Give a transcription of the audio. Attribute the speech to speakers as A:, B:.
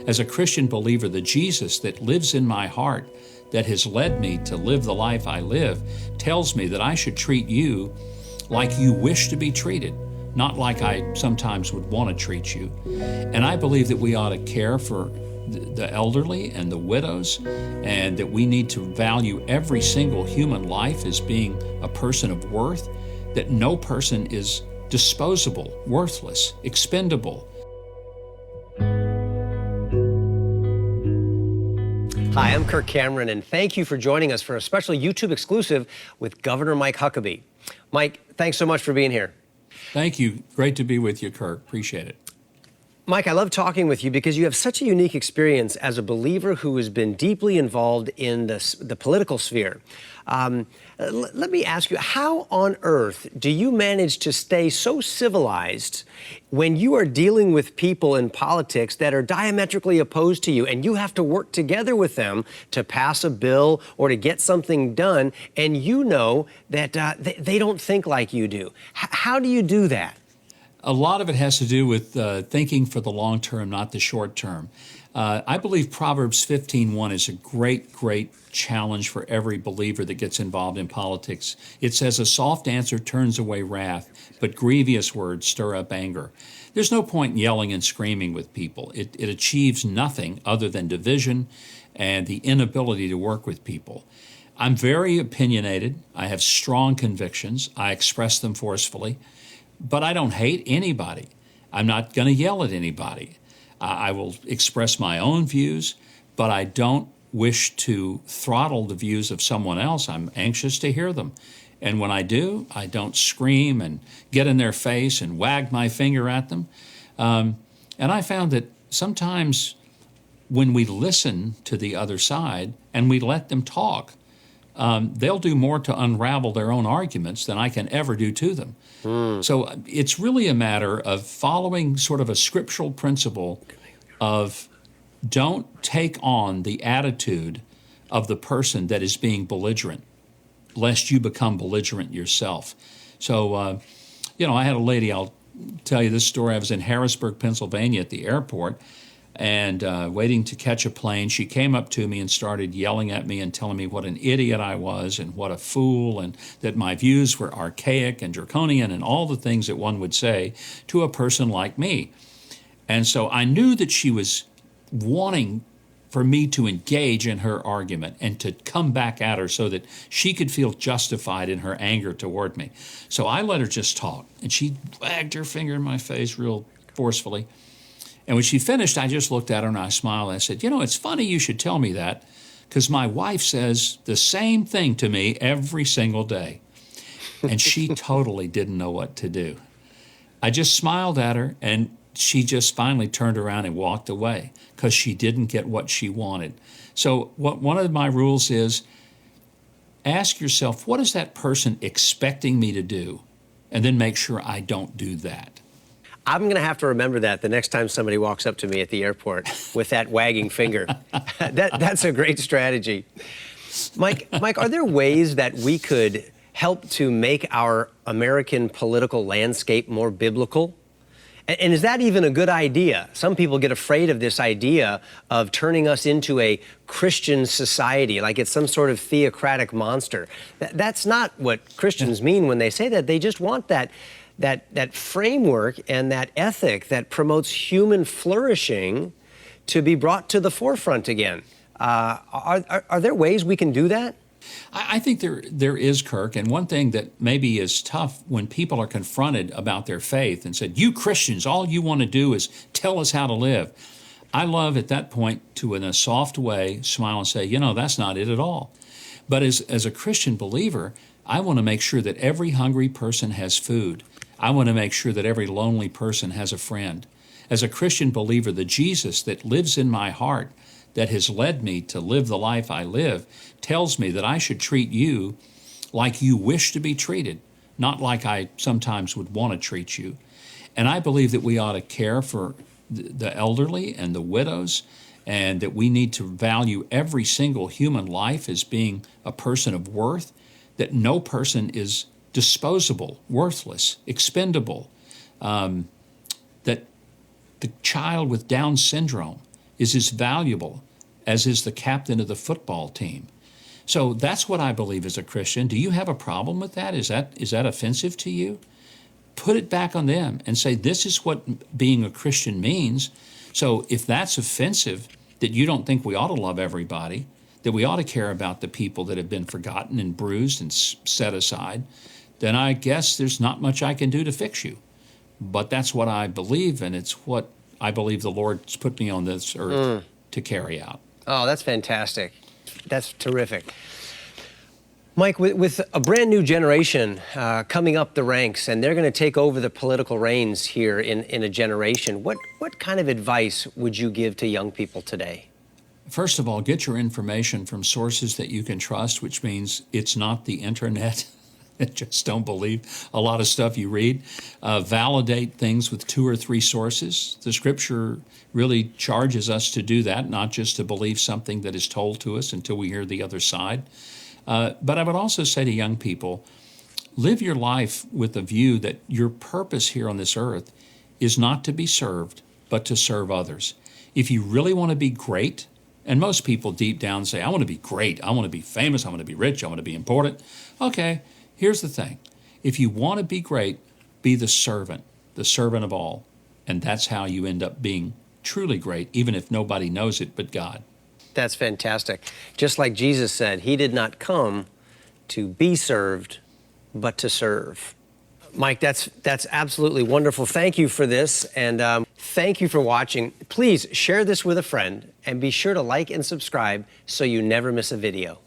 A: As a Christian believer, the Jesus that lives in my heart, that has led me to live the life I live, tells me that I should treat you like you wish to be treated, not like I sometimes would want to treat you. And I believe that we ought to care for the elderly and the widows, and that we need to value every single human life as being a person of worth, that no person is disposable, worthless, expendable.
B: Hi, I'm Kirk Cameron, and thank you for joining us for a special YouTube exclusive with Governor Mike Huckabee. Mike, thanks so much for being here.
A: Thank you. Great to be with you, Kirk. Appreciate it.
B: Mike, I love talking with you because you have such a unique experience as a believer who has been deeply involved in the political sphere. Let me ask you, how on earth do you manage to stay so civilized when you are dealing with people in politics that are diametrically opposed to you, and you have to work together with them to pass a bill or to get something done, and you know that they don't think like you do? How do you do that?
A: A lot of it has to do with thinking for the long term, not the short term. I believe Proverbs 15:1 is a great, great challenge for every believer that gets involved in politics. It says, "A soft answer turns away wrath, but grievous words stir up anger." There's no point in yelling and screaming with people. It achieves nothing other than division and the inability to work with people. I'm very opinionated. I have strong convictions. I express them forcefully. But I don't hate anybody. I'm not going to yell at anybody. I will express my own views, but I don't wish to throttle the views of someone else. I'm anxious to hear them. And when I do, I don't scream and get in their face and wag my finger at them. And I found that sometimes when we listen to the other side and we let them talk, they'll do more to unravel their own arguments than I can ever do to them. So it's really a matter of following sort of a scriptural principle of don't take on the attitude of the person that is being belligerent, lest you become belligerent yourself. So, I had a lady, I'll tell you this story. I was in Harrisburg, Pennsylvania at the airport, and waiting to catch a plane. She came up to me and started yelling at me and telling me what an idiot I was and what a fool, and that my views were archaic and draconian and all the things that one would say to a person like me. And so I knew that she was wanting for me to engage in her argument and to come back at her so that she could feel justified in her anger toward me. So I let her just talk, and she wagged her finger in my face real forcefully. And when she finished, I just looked at her and I smiled and I said, it's funny you should tell me that, because my wife says the same thing to me every single day. And she totally didn't know what to do. I just smiled at her, and she just finally turned around and walked away because she didn't get what she wanted. So one of my rules is ask yourself, what is that person expecting me to do? And then make sure I don't do that.
B: I'm going to have to remember that the next time somebody walks up to me at the airport with that wagging finger. That's a great strategy. Mike, are there ways that we could help to make our American political landscape more biblical? And is that even a good idea? Some people get afraid of this idea of turning us into a Christian society, like it's some sort of theocratic monster. That's not what Christians mean when they say that. They just want that framework and that ethic that promotes human flourishing to be brought to the forefront again. Are there ways we can do that?
A: I think there is, Kirk, and one thing that maybe is tough when people are confronted about their faith and said, you Christians, all you want to do is tell us how to live. I love at that point to, in a soft way, smile and say, that's not it at all. But as a Christian believer, I want to make sure that every hungry person has food. I want to make sure that every lonely person has a friend. As a Christian believer, the Jesus that lives in my heart, that has led me to live the life I live, tells me that I should treat you like you wish to be treated, not like I sometimes would want to treat you. And I believe that we ought to care for the elderly and the widows, and that we need to value every single human life as being a person of worth, that no person is disposable, worthless, expendable, that the child with Down syndrome is as valuable as is the captain of the football team. So that's what I believe as a Christian. Do you have a problem with that? Is that offensive to you? Put it back on them and say, this is what being a Christian means. So if that's offensive, that you don't think we ought to love everybody, that we ought to care about the people that have been forgotten and bruised and set aside, then I guess there's not much I can do to fix you. But that's what I believe, and it's what I believe the Lord's put me on this earth to carry out.
B: Oh, that's fantastic. That's terrific. Mike, with a brand new generation coming up the ranks, and they're going to take over the political reins here in a generation, what kind of advice would you give to young people today?
A: First of all, get your information from sources that you can trust, which means it's not the internet. Just don't believe a lot of stuff you read. Validate things with 2 or 3 sources. The Scripture really charges us to do that, not just to believe something that is told to us until we hear the other side. But I would also say to young people, live your life with a view that your purpose here on this earth is not to be served, but to serve others. If you really want to be great, and most people deep down say, I want to be great, I want to be famous, I want to be rich, I want to be important. Okay, here's the thing. If you want to be great, be the servant of all. And that's how you end up being truly great, even if nobody knows it but God.
B: That's fantastic. Just like Jesus said, he did not come to be served, but to serve. Mike, that's absolutely wonderful. Thank you for this, and thank you for watching. Please share this with a friend, and be sure to like and subscribe so you never miss a video.